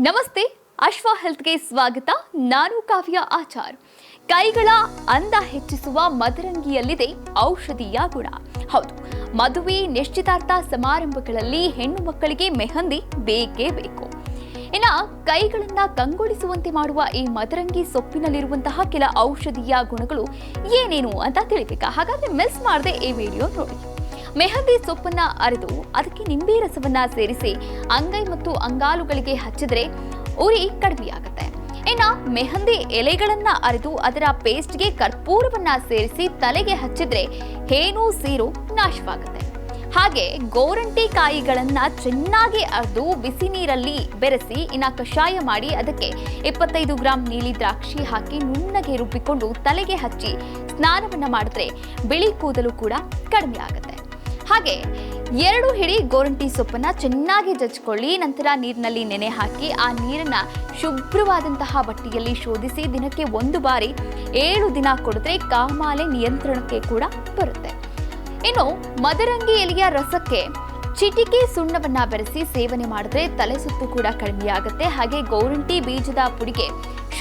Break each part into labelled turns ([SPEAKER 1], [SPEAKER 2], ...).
[SPEAKER 1] ನಮಸ್ತೆ, ಅಶ್ವ ಹೆಲ್ತ್ಗೆ ಸ್ವಾಗತ. ನಾನು ಕಾವ್ಯ ಆಚಾರ್. ಕೈಗಳ ಅಂದ ಹೆಚ್ಚಿಸುವ ಮದರಂಗಿಯಲ್ಲಿದೆ ಔಷಧೀಯ ಗುಣ. ಹೌದು, ಮದುವೆ, ನಿಶ್ಚಿತಾರ್ಥ ಸಮಾರಂಭಗಳಲ್ಲಿ ಹೆಣ್ಣು ಮಕ್ಕಳಿಗೆ ಮೆಹಂದಿ ಬೇಕೇ ಬೇಕು. ಇನ್ನು ಕೈಗಳನ್ನ ಕಂಗೊಳಿಸುವಂತೆ ಮಾಡುವ ಈ ಮದರಂಗಿ ಸೊಪ್ಪಿನಲ್ಲಿರುವಂತಹ ಕೆಲ ಔಷಧೀಯ ಗುಣಗಳು ಏನೇನು ಅಂತ ತಿಳಿಬೇಕಾ? ಹಾಗಾದ್ರೆ ಮಿಸ್ ಮಾಡದೆ ಈ ವಿಡಿಯೋ ನೋಡಿ. ಮೆಹಂದಿ ಸೊಪ್ಪನ್ನ ಅರೆದು ಅದಕ್ಕೆ ನಿಂಬೆ ರಸವನ್ನ ಸೇರಿಸಿ ಅಂಗೈ ಮತ್ತು ಅಂಗಾಲುಗಳಿಗೆ ಹಚ್ಚಿದ್ರೆ ಉರಿ ಕಡಿಮೆಯಾಗುತ್ತೆ. ಇನ್ನು ಮೆಹಂದಿ ಎಲೆಗಳನ್ನ ಅರೆದು ಅದರ ಪೇಸ್ಟ್ಗೆ ಕರ್ಪೂರವನ್ನ ಸೇರಿಸಿ ತಲೆಗೆ ಹಚ್ಚಿದ್ರೆ ಹೇನು ಸೀರು ನಾಶವಾಗುತ್ತೆ. ಹಾಗೆ ಗೋರಂಟಿ ಕಾಯಿಗಳನ್ನ ಚೆನ್ನಾಗಿ ಅರೆದು ಬಿಸಿ ನೀರಲ್ಲಿ ಬೆರೆಸಿ ಕಷಾಯ ಮಾಡಿ ಅದಕ್ಕೆ 25 ಗ್ರಾಂ ನೀಲಿ ದ್ರಾಕ್ಷಿ ಹಾಕಿ ನುಣ್ಣಗೆ ರುಬ್ಬಿಕೊಂಡು ತಲೆಗೆ ಹಚ್ಚಿ ಸ್ನಾನವನ್ನ ಮಾಡಿದ್ರೆ ಬಿಳಿ ಕೂದಲು ಕೂಡ ಕಡಿಮೆ ಆಗುತ್ತೆ. ಹಾಗೆ 2 ಹಿಡಿ ಗೋರಂಟಿ ಸೊಪ್ಪನ್ನ ಚೆನ್ನಾಗಿ ಜಜ್ಜಿಕೊಳ್ಳಿ. ನಂತರ ನೀರಿನಲ್ಲಿ ನೆನೆ ಹಾಕಿ ಆ ನೀರನ್ನ ಶುಭ್ರವಾದಂತಹ ಬಟ್ಟೆಯಲ್ಲಿ ಶೋಧಿಸಿ ದಿನಕ್ಕೆ 1 ಬಾರಿ 7 ದಿನ ಕೊಡಿದ್ರೆ ಕಾಮಾಲೆ ನಿಯಂತ್ರಣಕ್ಕೆ ಕೂಡ ಬರುತ್ತೆ. ಇನ್ನು ಮದರಂಗಿ ಎಲೆಯ ರಸಕ್ಕೆ ಚಿಟಿಕೆ ಸುಣ್ಣವನ್ನ ಬೆರೆಸಿ ಸೇವನೆ ಮಾಡಿದ್ರೆ ತಲೆ ಸುತ್ತು ಕೂಡ ಕಡಿಮೆಯಾಗುತ್ತೆ. ಹಾಗೆ ಗೋರಂಟಿ ಬೀಜದ ಪುಡಿಗೆ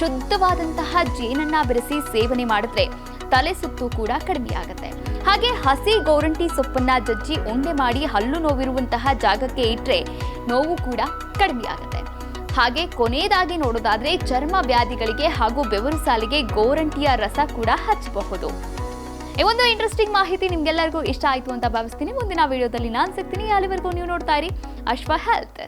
[SPEAKER 1] ಶುದ್ಧವಾದಂತಹ ಜೇನನ್ನ ಬೆರೆಸಿ ಸೇವನೆ ಮಾಡಿದ್ರೆ ತಲೆ ಸುತ್ತು ಕೂಡ ಕಡಿಮೆಯಾಗುತ್ತೆ. ಹಾಗೆ ಹಸಿ ಗೋರಂಟಿ ಸೊಪ್ಪನ್ನ ಜಜ್ಜಿ ಉಂಡೆ ಮಾಡಿ ಹಲ್ಲು ನೋವಿರುವಂತಹ ಜಾಗಕ್ಕೆ ಇಟ್ಟರೆ ನೋವು ಕೂಡ ಕಡಿಮೆಯಾಗುತ್ತೆ. ಹಾಗೆ ಕೊನೆಯದಾಗಿ ನೋಡೋದಾದ್ರೆ ಚರ್ಮ ವ್ಯಾಧಿಗಳಿಗೆ ಹಾಗೂ ಬೆವರು ಸಾಲಿಗೆ ಗೋರಂಟಿಯ ರಸ ಕೂಡ ಹಚ್ಚಬಹುದು. ಈ ಒಂದು ಇಂಟ್ರೆಸ್ಟಿಂಗ್ ಮಾಹಿತಿ ನಿಮ್ಗೆಲ್ಲರಿಗೂ ಇಷ್ಟ ಆಯ್ತು ಅಂತ ಭಾವಿಸ್ತೀನಿ. ಮುಂದಿನ ವಿಡಿಯೋದಲ್ಲಿ ನಾನು ಸಿಗ್ತೀನಿ. ಅಲ್ಲಿವರೆಗೂ ನೀವು ನೋಡ್ತಾ ಇರಿ ಅಶ್ವ ಹೆಲ್ತ್.